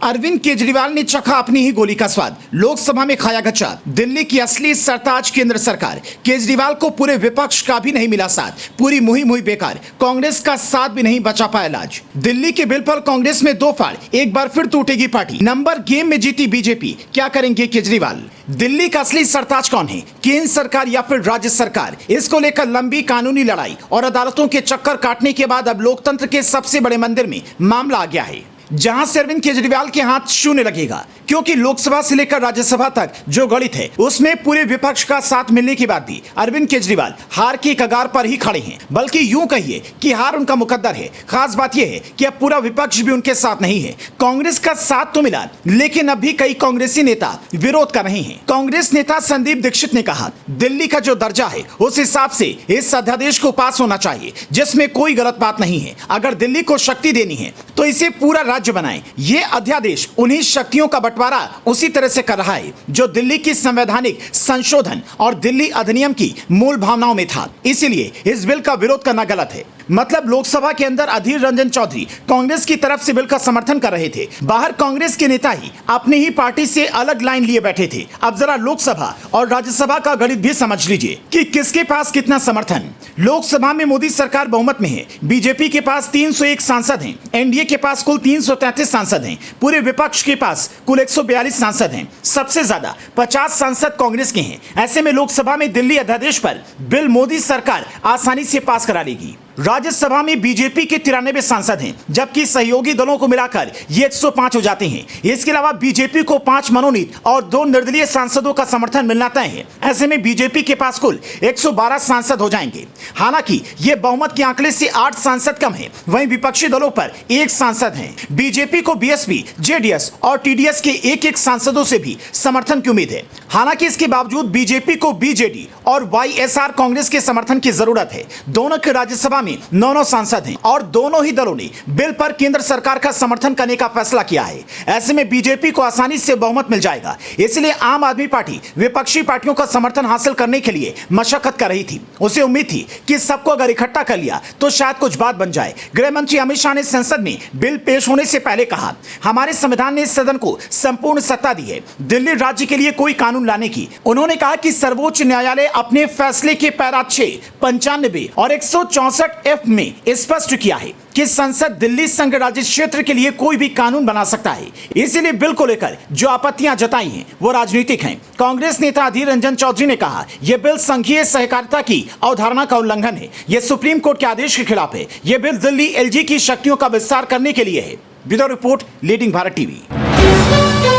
अरविंद केजरीवाल ने चखा अपनी ही गोली का स्वाद, लोकसभा में खाया गच्चा। दिल्ली की असली सरताज केंद्र सरकार। केजरीवाल को पूरे विपक्ष का भी नहीं मिला साथ, पूरी मुहिम हुई बेकार। कांग्रेस का साथ भी नहीं बचा पाया इलाज। दिल्ली के बिल पर कांग्रेस में दो फाड़, एक बार फिर टूटेगी पार्टी। नंबर गेम में जीती बीजेपी, क्या करेंगे केजरीवाल? दिल्ली का असली सरताज कौन है, केंद्र सरकार या फिर राज्य सरकार? इसको लेकर लंबी कानूनी लड़ाई और अदालतों के चक्कर काटने के बाद अब लोकतंत्र के सबसे बड़े मंदिर में मामला आ गया है, जहां से अरविंद केजरीवाल के हाथ शून्य लगेगा। क्योंकि लोकसभा से लेकर राज्यसभा तक जो गणित है उसमें पूरे विपक्ष का साथ मिलने के बाद भी अरविंद केजरीवाल हार की कगार पर ही खड़े हैं। बल्कि यूं कहिए कि हार उनका मुकद्दर है। खास बात यह है कि अब पूरा विपक्ष भी उनके साथ नहीं है। कांग्रेस का साथ तो मिला, लेकिन अब भी कई कांग्रेसी नेता विरोध कर रहे हैं। कांग्रेस नेता संदीप दीक्षित ने कहा, दिल्ली का जो दर्जा है उस हिसाब से इस अध्यादेश को पास होना चाहिए, जिसमें कोई गलत बात नहीं है। अगर दिल्ली को शक्ति देनी है तो इसे पूरा राज्य बनाएं। ये अध्यादेश उन्हीं शक्तियों का बंटवारा उसी तरह से कर रहा है जो दिल्ली की संवैधानिक संशोधन और दिल्ली अधिनियम की मूल भावनाओं में था। इसीलिए इस बिल का विरोध करना गलत है। मतलब लोकसभा के अंदर अधीर रंजन चौधरी कांग्रेस की तरफ से बिल का समर्थन कर रहे थे, बाहर कांग्रेस के नेता ही अपनी ही पार्टी से अलग लाइन लिए बैठे थे। अब जरा लोकसभा और राज्यसभा का गणित भी समझ लीजिए कि किसके पास कितना समर्थन। लोकसभा में मोदी सरकार बहुमत में है, बीजेपी के पास 301 सांसद हैं, एनडीए के पास कुल 333 सांसद हैं, पूरे विपक्ष के पास कुल 142 सांसद हैं। सबसे ज्यादा 50 सांसद कांग्रेस के हैं। ऐसे में लोकसभा में दिल्ली अध्यादेश पर बिल मोदी सरकार आसानी से पास करा लेगी। राज्यसभा में बीजेपी के 93 सांसद हैं, जबकि सहयोगी दलों को मिलाकर ये 105 हो जाते हैं। इसके अलावा बीजेपी को 5 मनोनीत और 2 निर्दलीय सांसदों का समर्थन मिलना तय है। ऐसे में बीजेपी के पास कुल 112 सांसद हो जाएंगे। हालांकि ये बहुमत के आंकड़े से 8 सांसद कम है। वहीं विपक्षी दलों पर 1 सांसद है। बीजेपी को बीएसपी, जेडीएस और टीडीएस के 1-1 सांसदों से भी समर्थन की उम्मीद है। हालांकि इसके बावजूद बीजेपी को बीजेडी और वाईएसआर कांग्रेस के समर्थन की जरूरत है। दोनों के राज्यसभा 9 सांसद हैं और दोनों ही दलों ने बिल पर केंद्र सरकार का समर्थन करने का फैसला किया है। ऐसे में बीजेपी को आसानी से बहुमत मिल जाएगा। इसलिए आम आदमी पार्टी विपक्षी पार्टियों का समर्थन हासिल करने के लिए मशक्कत कर रही थी। उसे उम्मीद थी कि सबको अगर इकट्ठा कर लिया तो शायद कुछ बात बन जाए। गृह मंत्री अमित शाह ने संसद में बिल पेश होने से पहले कहा, हमारे संविधान ने सदन को संपूर्ण सत्ता दी है दिल्ली राज्य के लिए कोई कानून लाने की। उन्होंने कहा कि सर्वोच्च न्यायालय अपने फैसले के पैरा 6, 95 और 164F में स्पष्ट किया है कि संसद दिल्ली संघ राज्य क्षेत्र के लिए कोई भी कानून बना सकता है। इसीलिए बिल को लेकर जो आपत्तियां जताई हैं वो राजनीतिक हैं। कांग्रेस नेता अधीर रंजन चौधरी ने कहा, यह बिल संघीय सहकारिता की अवधारणा का उल्लंघन है। यह सुप्रीम कोर्ट के आदेश के खिलाफ है। यह बिल दिल्ली एलजी की शक्तियों का विस्तार करने के लिए है। Bureau report, leading Bharat TV.